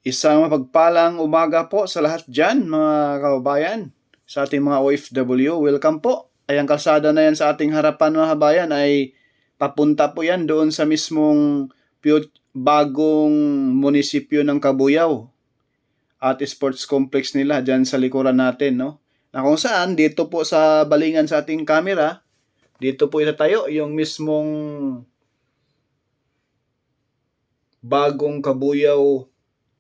Isang mapagpalang umaga po sa lahat dyan, mga kababayan. Sa ating mga OFW, welcome po. Ay ang kalsada na yan sa ating harapan, mga kabayan, ay papunta po yan doon sa mismong bagong munisipyo ng Cabuyao at sports complex nila dyan sa likuran natin, no? Na kung saan, dito po sa balingan sa ating camera, dito po itatayo yung mismong bagong Cabuyao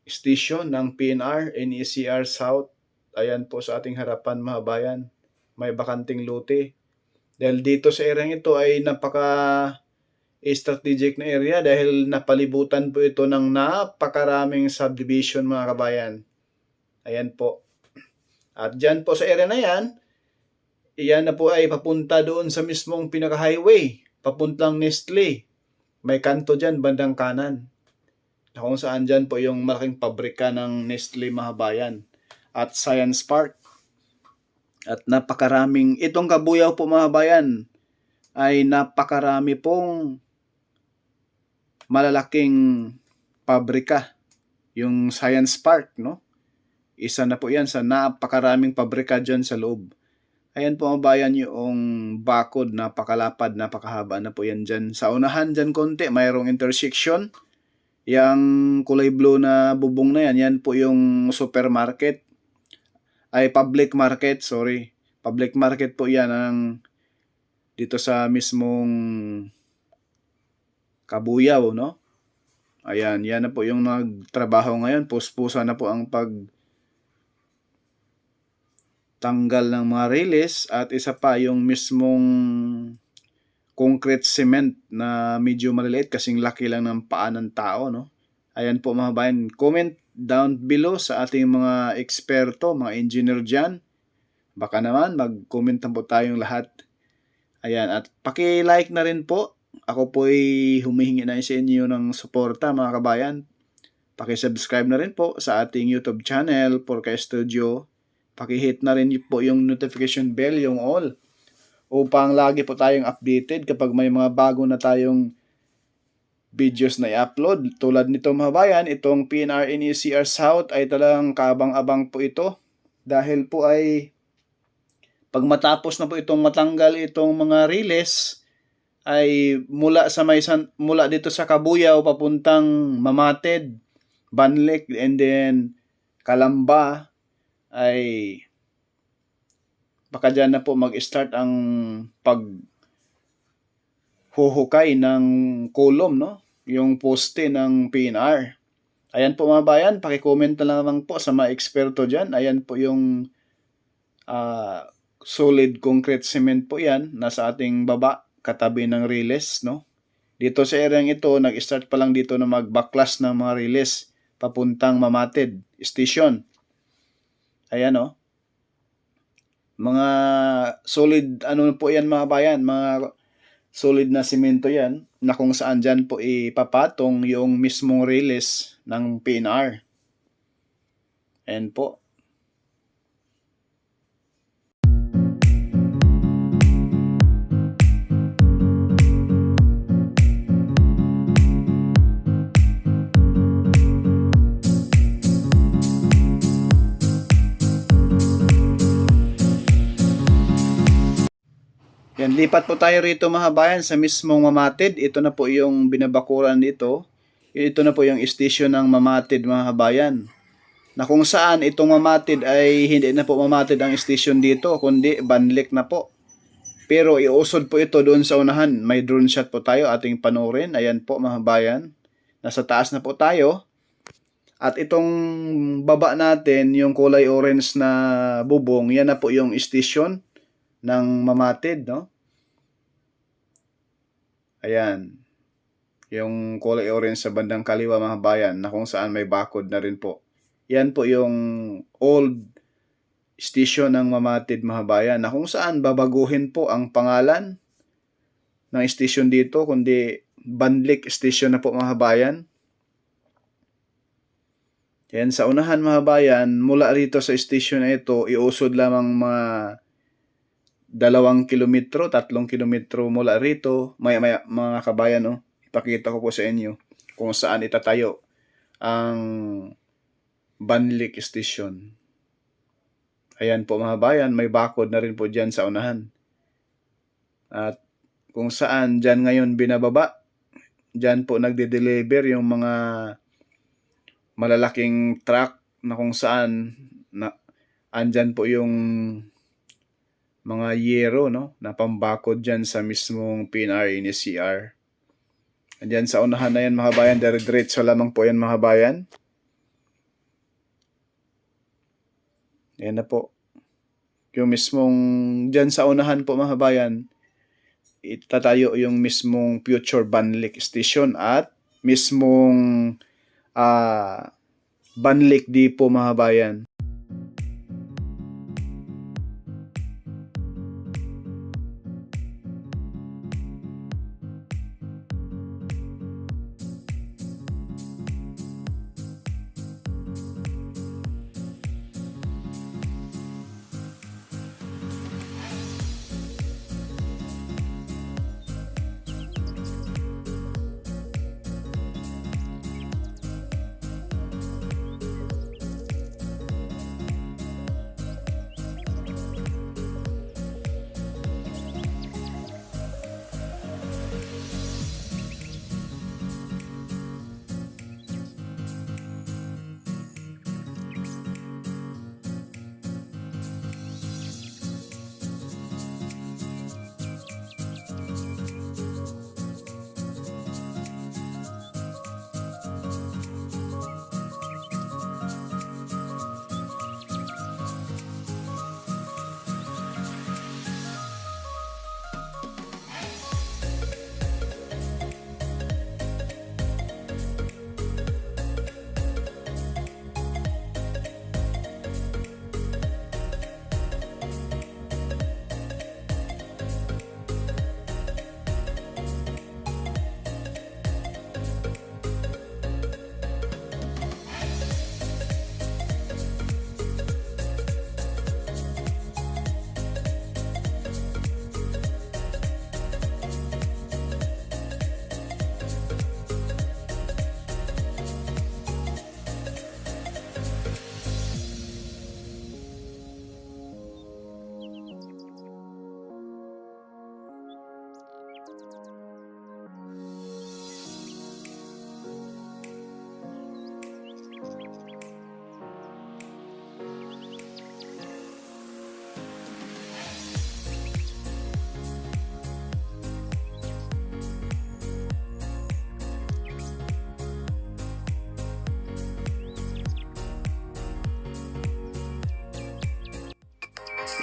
station ng PNR, NECR South. Ayan po sa ating harapan, mga bayan. May bakanting lote. Dahil dito sa area ito ay napaka-strategic na area dahil napalibutan po ito ng napakaraming subdivision, mga kabayan. Ayan po. At dyan po sa area na yan, iyan na po ay papunta doon sa mismong pinaka-highway, papuntang Nestle. May kanto dyan, bandang kanan. Kung saan dyan po yung malaking pabrika ng Nestle, mga bayan, at Science Park. At napakaraming, itong Cabuyao po, mga bayan, ay napakarami pong malalaking pabrika. Yung Science Park, no? Isa na po yan sa napakaraming pabrika dyan sa loob. Ayan po, mga bayan, yung bakod, napakalapad, napakahaba na po yan dyan. Sa unahan dyan konti, mayroong intersection. Yang kulay blue na bubong na yan, yan po yung supermarket. Ay, public market, sorry. Public market po yan ang dito sa mismong Cabuyao, no? Ayan, yan na po yung nagtrabaho ngayon. Puspusa na po ang pagtanggal ng mga release at isa pa yung mismong concrete cement na medyo maliliit kasing laki lang ng paa ng tao, no? Ayan po, mga bayan. Comment down below sa ating mga eksperto, mga engineer dyan. Baka naman mag-comment na po tayong lahat. Ayan, at paki-like na rin po. Ako po ay humihingi na sa inyo ng suporta, mga kabayan. Paki-subscribe na rin po sa ating YouTube channel, Porca Studio. Paki-hit na rin po yung notification bell, yung all, upang lagi po tayong updated kapag may mga bago na tayong videos na i-upload. Tulad nito, mga bayan, itong PNR NECR South ay talagang kabang-abang po ito. Dahil po ay pag matapos na po itong matanggal itong mga release, ay mula dito sa Cabuyao papuntang Mamated, Banlec, and then Calamba, ay baka dyan na po mag-start ang paghuhukay ng column, no? Yung poste ng PNR. Ayan po, mga bayan, paki-comment na lang po sa mga eksperto dyan. Ayan po yung solid concrete cement po yan, nasa ating baba, katabi ng release, no? Dito sa area ito, nag-start pa lang dito na magbaklas ng mga release papuntang Mamated Station. Ayan, no? Mga solid, ano po yan, mga bayan, mga solid na simento yan, na kung saan dyan po ipapatong yung mismong release ng PNR. Ayan po. Yan, lipat po tayo rito, mga bayan, sa mismong Mamated. Ito na po yung binabakuran dito. Ito na po yung station ng Mamated, mga bayan. Na kung saan itong Mamated ay hindi na po Mamated ang station dito, kundi Banlec na po. Pero iusod po ito doon sa unahan. May drone shot po tayo, ating panoorin. Ayan po, mga bayan. Nasa taas na po tayo. At itong baba natin, yung kulay orange na bubong, yan na po yung station ng Mamated, no? Ayan. Yung kulay orange sa bandang kaliwa, mga bayan, na kung saan may bakod na rin po. Yan po yung old station ng Mamated, mga bayan, na kung saan babaguhin po ang pangalan ng station dito, kundi Banlec Station na po, mga bayan. Yan, sa unahan, mga bayan, mula rito sa station na ito, iusod lamang mga 2 kilometro, 3 kilometro mula rito. Mga kabayan, no? Ipakita ko po sa inyo kung saan itatayo ang Banlik Station. Ayan po mga bayan, may bakod na rin po dyan sa unahan. At kung saan dyan ngayon binababa, dyan po nagde-deliver yung mga malalaking truck na kung saan andyan po yung mga yero, no, na pambakod dyan sa mismong PNR ni CR. Andyan sa unahan na yan mga bayan, diretso lamang po yan mga bayan. Ayan na po. Yung mismong dyan sa unahan po mga bayan, itatayo yung mismong future Banlik Station at mismong Banlik Depot mga bayan.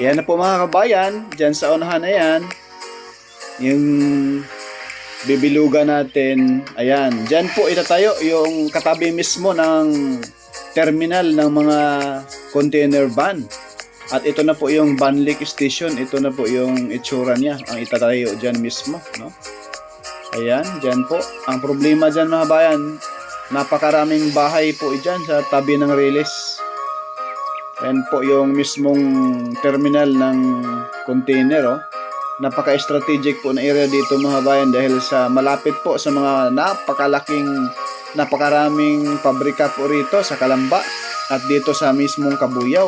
Yan na po mga kabayan, dyan sa unahan na yan, yung bibilugan natin, ayan, dyan po itatayo yung katabi mismo ng terminal ng mga container van. At ito na po yung Banlik Station, ito na po yung itsura niya, ang itatayo dyan mismo, no? Ayan, dyan po. Ang problema dyan mga bayan, napakaraming bahay po dyan sa tabi ng release. Ayan po yung mismong terminal ng container, oh. Napaka-strategic po na area dito mga bayan dahil sa malapit po sa mga napakaraming pabrika po rito sa Calamba at dito sa mismong Kabuyaw.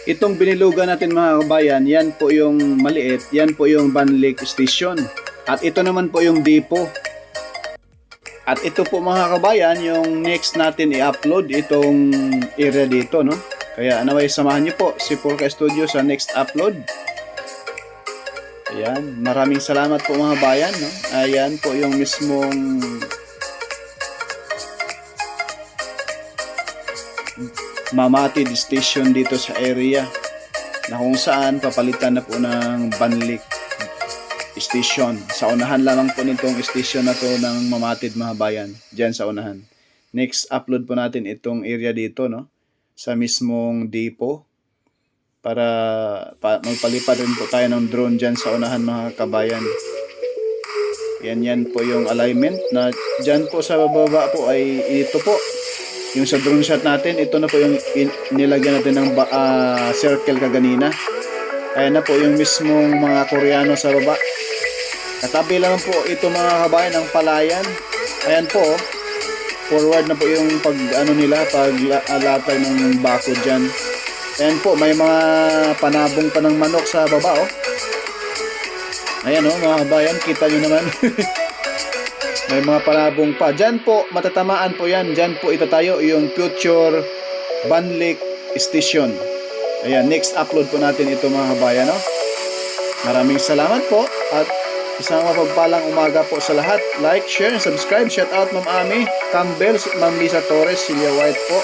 Itong binilugan natin mga kabayan, yan po yung maliit, yan po yung Banlik Station. At ito naman po yung depot. At ito po mga kabayan, yung next natin i-upload itong area dito, no? Kaya naway samahan niyo po si Purka Studio sa next upload. Ayan, maraming salamat po mga bayan, no? Ayan po yung mismong Mamatid Station dito sa area na kung saan papalitan na po ng Banlik Station. Sa unahan lamang po nitong station na to ng Mamatid mga bayan, dyan sa unahan. Next upload po natin itong area dito, no? Sa mismong depot para magpalipad rin po tayo ng drone dyan sa unahan mga kabayan. Yan po yung alignment na dyan po sa baba po ay ito po yung sa drone shot natin. Ito na po yung nilagyan natin ng circle kaganina. Ayan na po yung mismong mga Koreano sa baba. Katabi lang po ito mga kabayan ng palayan. Ayan po, forward na po yung pag ano nila, pag latag ng bako dyan. Ayan po, may mga panabong pa ng manok sa baba, oh. Ayan, oh, mga kabayan, kita nyo naman. May mga panabong pa. Dyan po, matatamaan po yan. Dyan po itatayo yung future Banlik Station. Ayan, next upload po natin ito, mga kabayan, oh. Maraming salamat po at isang mapagpalang umaga po sa lahat. Like, share, and subscribe. Shout out Ma'am Ami Campbell, Ma'am Lisa Torres, Celia White po.